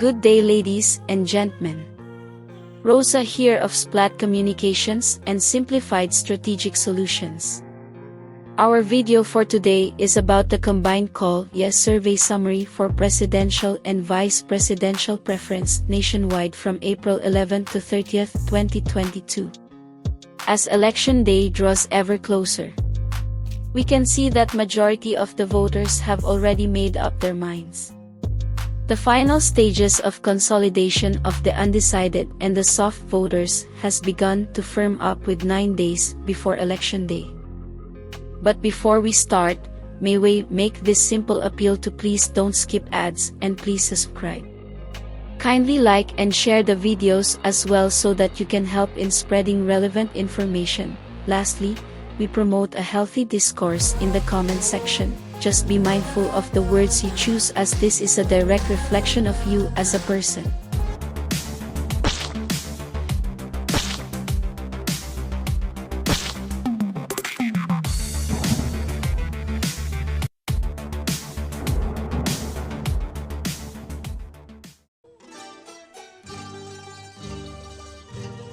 Good day, ladies and gentlemen. Rosa here of Splat Communications and Simplified Strategic Solutions. Our video for today is about the combined Kalye survey summary for presidential and vice presidential preference nationwide from April 11 to 30th, 2022. As election day draws ever closer, we can see that majority of the voters have already made up their minds. The final stages of consolidation of the undecided and the soft voters has begun to firm up with 9 days before election day. But before we start, may we make this simple appeal to please don't skip ads and please subscribe. Kindly like and share the videos as well so that you can help in spreading relevant information. Lastly, we promote a healthy discourse in the comment section. Just be mindful of the words you choose as this is a direct reflection of you as a person.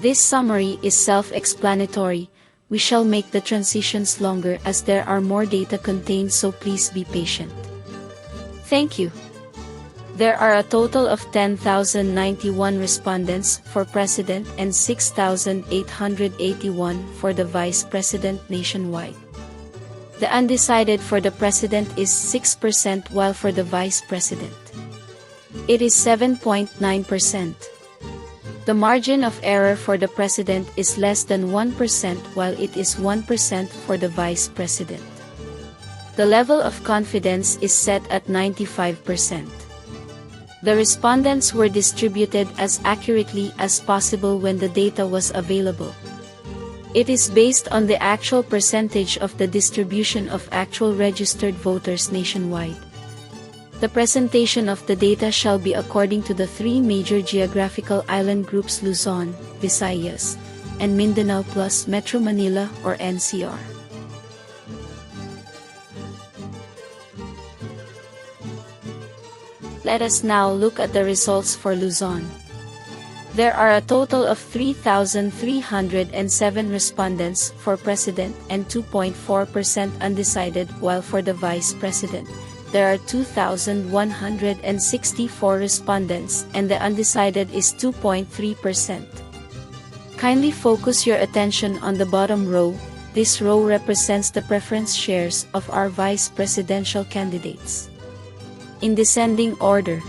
This summary is self-explanatory. We shall make the transitions longer as there are more data contained, so please be patient. Thank you. There are a total of 10,091 respondents for president and 6,881 for the vice president nationwide. The undecided for the president is 6% while for the vice president it is 7.9%. The margin of error for the president is less than 1% while it is 1% for the vice president. The level of confidence is set at 95%. The respondents were distributed as accurately as possible when the data was available. It is based on the actual percentage of the distribution of actual registered voters nationwide. The presentation of the data shall be according to the three major geographical island groups Luzon, Visayas, and Mindanao plus Metro Manila or NCR. Let us now look at the results for Luzon. There are a total of 3,307 respondents for president and 2.4% undecided, while for the vice president there are 2,164 respondents and the undecided is 2.3%. Kindly focus your attention on the bottom row. This row represents the preference shares of our vice presidential candidates. In descending order,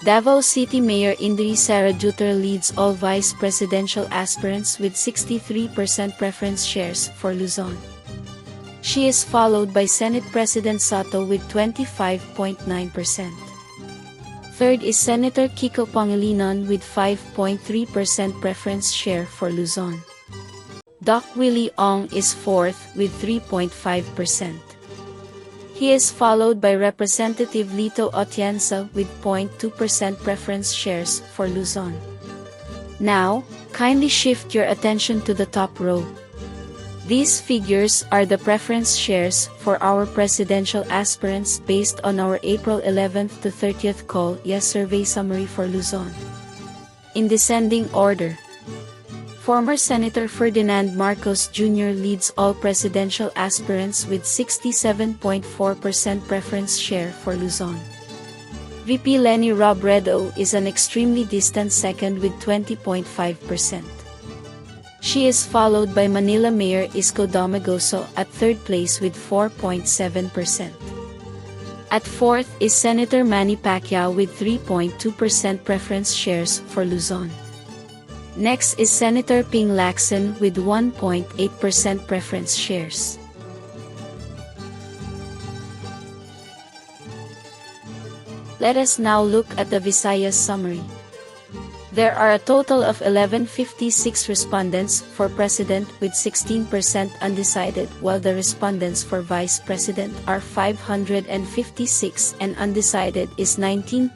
Davao City Mayor Inday Sara Duterte leads all vice presidential aspirants with 63% preference shares for Luzon. She is followed by Senate President Soto with 25.9%. Third is Senator Kiko Pangilinan with 5.3% preference share for Luzon. Doc Willie Ong is fourth with 3.5%. He is followed by Representative Lito Atienza with 0.2% preference shares for Luzon. Now, kindly shift your attention to the top row. These figures are the preference shares for our presidential aspirants based on our April 11th to 30th Kalye survey summary for Luzon. In descending order, former Senator Ferdinand Marcos Jr. leads all presidential aspirants with 67.4% preference share for Luzon. VP Leni Robredo is an extremely distant second with 20.5%. She is followed by Manila Mayor Isko Domagoso at third place with 4.7%. At fourth is Senator Manny Pacquiao with 3.2% preference shares for Luzon. Next is Senator Ping Lacson with 1.8% preference shares. Let us now look at the Visayas summary. There are a total of 1,156 respondents for president with 16% undecided, while the respondents for vice president are 556 and undecided is 19.2%.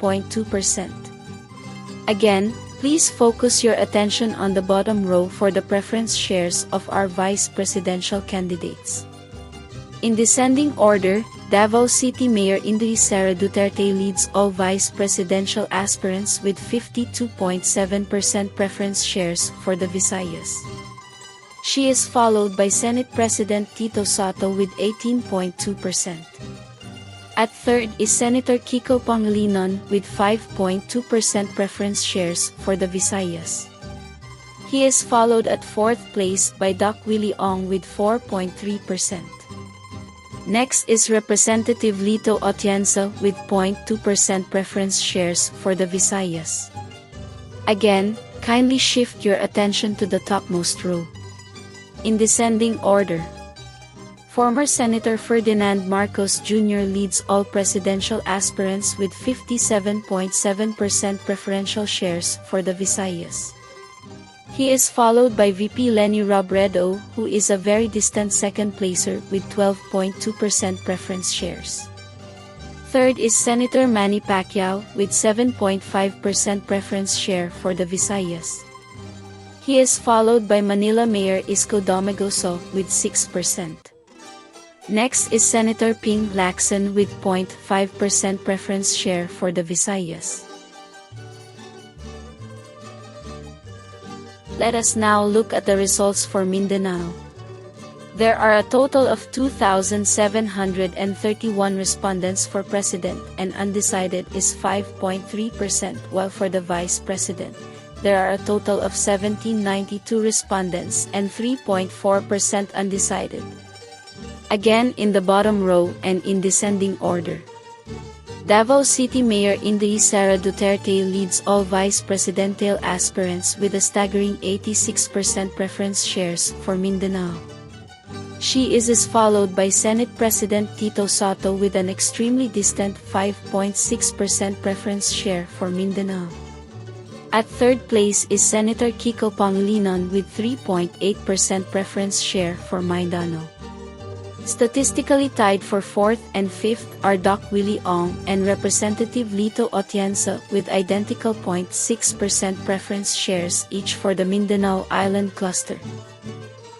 Again, please focus your attention on the bottom row for the preference shares of our vice presidential candidates. In descending order, Davao City Mayor Inday Sara Duterte leads all vice presidential aspirants with 52.7% preference shares for the Visayas. She is followed by Senate President Tito Sotto with 18.2%. At third is Senator Kiko Pangilinan with 5.2% preference shares for the Visayas. He is followed at fourth place by Doc Willie Ong with 4.3%. Next is Representative Lito Atienza with 0.2% preference shares for the Visayas. Again, kindly shift your attention to the topmost row. In descending order, former Senator Ferdinand Marcos Jr. leads all presidential aspirants with 57.7% preferential shares for the Visayas. He is followed by VP Leni Robredo, who is a very distant second placer with 12.2% preference shares. Third is Senator Manny Pacquiao with 7.5% preference share for the Visayas. He is followed by Manila Mayor Isko Domagoso with 6%. Next is Senator Ping Lacson with 0.5% preference share for the Visayas. Let us now look at the results for Mindanao. There are a total of 2,731 respondents for President, and undecided is 5.3%, while for the Vice President, there are a total of 1,792 respondents and 3.4% undecided. Again, in the bottom row and in descending order, Davao City Mayor Inday Sara Duterte leads all vice presidential aspirants with a staggering 86% preference shares for Mindanao. She is followed by Senate President Tito Sotto with an extremely distant 5.6% preference share for Mindanao. At third place is Senator Kiko Pangilinan with 3.8% preference share for Mindanao. Statistically tied for fourth and fifth are Doc Willie Ong and Representative Lito Atienza with identical 0.6% preference shares each for the Mindanao Island cluster.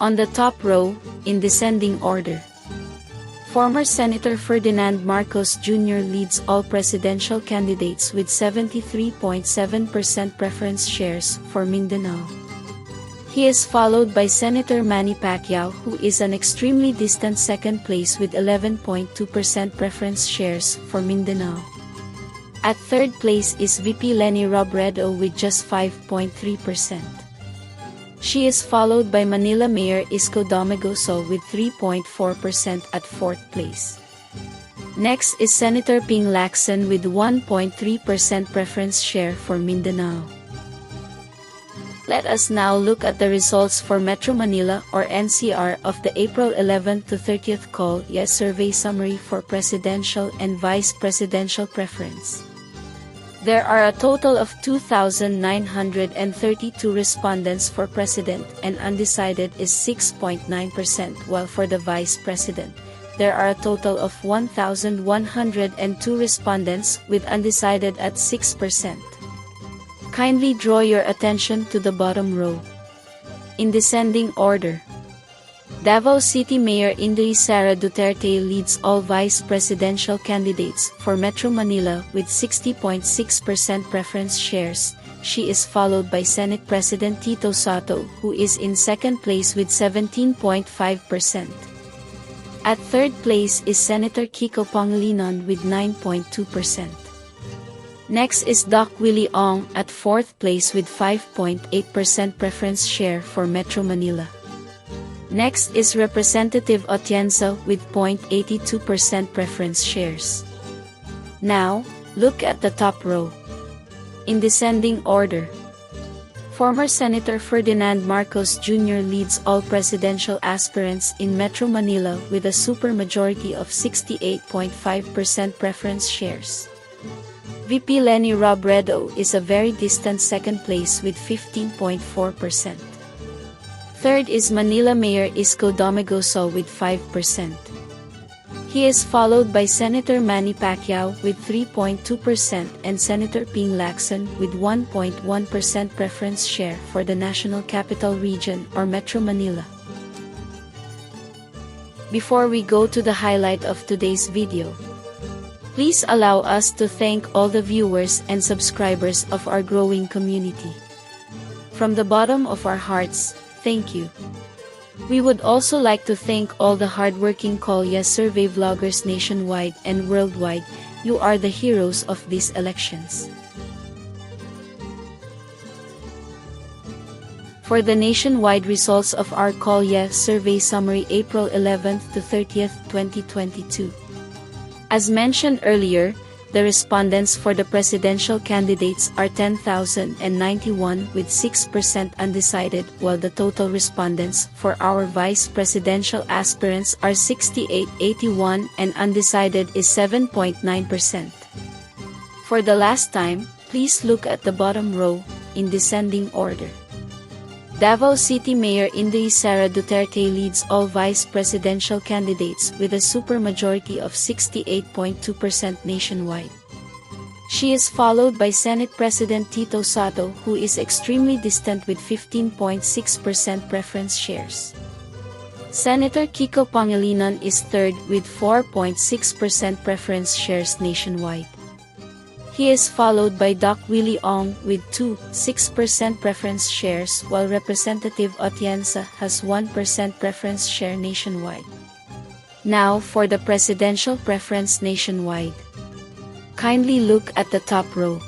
On the top row, in descending order, former Senator Ferdinand Marcos Jr. leads all presidential candidates with 73.7% preference shares for Mindanao. He is followed by Senator Manny Pacquiao, who is an extremely distant second place with 11.2% preference shares for Mindanao. At third place is VP Leni Robredo with just 5.3%. She is followed by Manila Mayor Isko Domagoso with 3.4% at fourth place. Next is Senator Ping Lacson with 1.3% preference share for Mindanao. Let us now look at the results for Metro Manila or NCR of the April 11 to 30th Kalye survey summary for presidential and vice presidential preference. There are a total of 2,932 respondents for president, and undecided is 6.9%, while for the vice president, there are a total of 1,102 respondents with undecided at 6%. Kindly draw your attention to the bottom row. In descending order, Davao City Mayor Inday Sara Duterte leads all vice presidential candidates for Metro Manila with 60.6% preference shares. She is followed by Senate President Tito Sotto, who is in second place with 17.5%. At third place is Senator Kiko Pangilinan with 9.2%. Next is Doc Willie Ong at fourth place with 5.8% preference share for Metro Manila. Next is Representative Atienza with 0.82% preference shares. Now, look at the top row. In descending order, former Senator Ferdinand Marcos Jr. leads all presidential aspirants in Metro Manila with a supermajority of 68.5% preference shares. VP Leni Robredo is a very distant second place with 15.4%. Third is Manila Mayor Isko Domagoso with 5%. He is followed by Senator Manny Pacquiao with 3.2% and Senator Ping Lacson with 1.1% preference share for the National Capital Region or Metro Manila. Before we go to the highlight of today's video, please allow us to thank all the viewers and subscribers of our growing community. From the bottom of our hearts, thank you. We would also like to thank all the hardworking Kalye survey vloggers nationwide and worldwide. You are the heroes of these elections. For the nationwide results of our Kalye survey summary April 11th to 30th, 2022. As mentioned earlier, the respondents for the presidential candidates are 10,091 with 6% undecided, while the total respondents for our vice presidential aspirants are 6,881 and undecided is 7.9%. For the last time, please look at the bottom row, in descending order. Davao City Mayor Inday Sara Duterte leads all vice presidential candidates with a supermajority of 68.2% nationwide. She is followed by Senate President Tito Sotto, who is extremely distant with 15.6% preference shares. Senator Kiko Pangilinan is third with 4.6% preference shares nationwide. He is followed by Doc Willie Ong with 2.6% preference shares, while Representative Atienza has 1% preference share nationwide. Now for the presidential preference nationwide. Kindly look at the top row.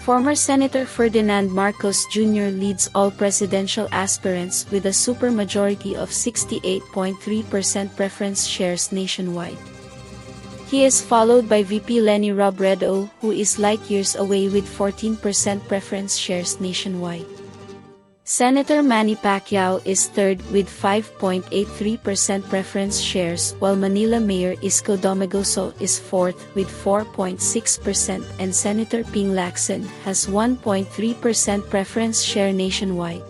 Former Senator Ferdinand Marcos Jr. leads all presidential aspirants with a supermajority of 68.3% preference shares nationwide. He is followed by VP Leni Robredo, who is light years away with 14% preference shares nationwide. Senator Manny Pacquiao is third with 5.83% preference shares, while Manila Mayor Isko Domagoso is fourth with 4.6% and Senator Ping Lacson has 1.3% preference share nationwide.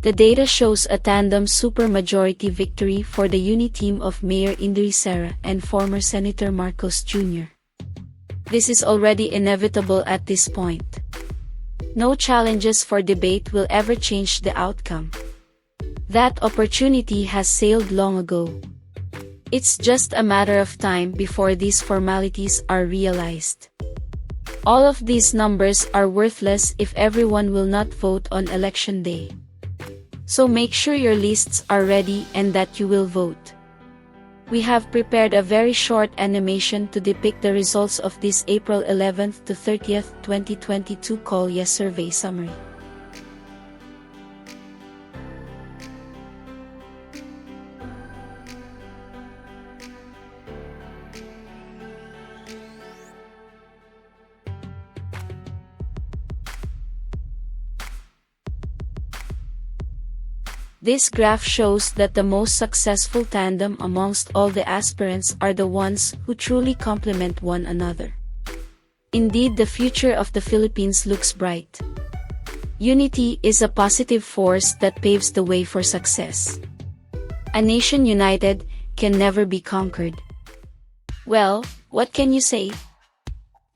The data shows a tandem supermajority victory for the uni team of Mayor Inday Sara and former Senator Marcos Jr. This is already inevitable at this point. No challenges for debate will ever change the outcome. That opportunity has sailed long ago. It's just a matter of time before these formalities are realized. All of these numbers are worthless if everyone will not vote on election day. So make sure your lists are ready and that you will vote. We have prepared a very short animation to depict the results of this April 11th to 30th, 2022 Kalye survey summary. This graph shows that the most successful tandem amongst all the aspirants are the ones who truly complement one another. Indeed, the future of the Philippines looks bright. Unity is a positive force that paves the way for success. A nation united can never be conquered. Well, what can you say?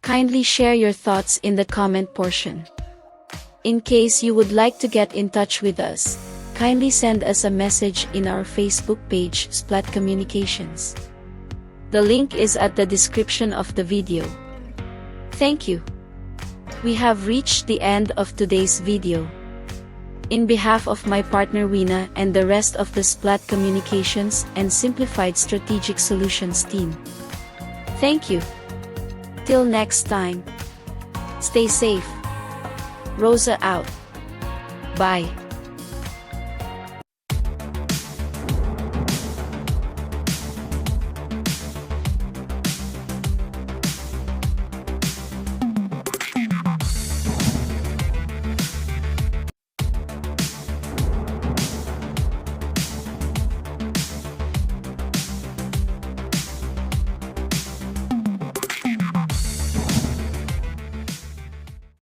Kindly share your thoughts in the comment portion. In case you would like to get in touch with us, kindly send us a message in our Facebook page, Splat Communications. The link is at the description of the video. Thank you. We have reached the end of today's video. In behalf of my partner Wina and the rest of the Splat Communications and Simplified Strategic Solutions team, thank you. Till next time. Stay safe. Rosa out. Bye.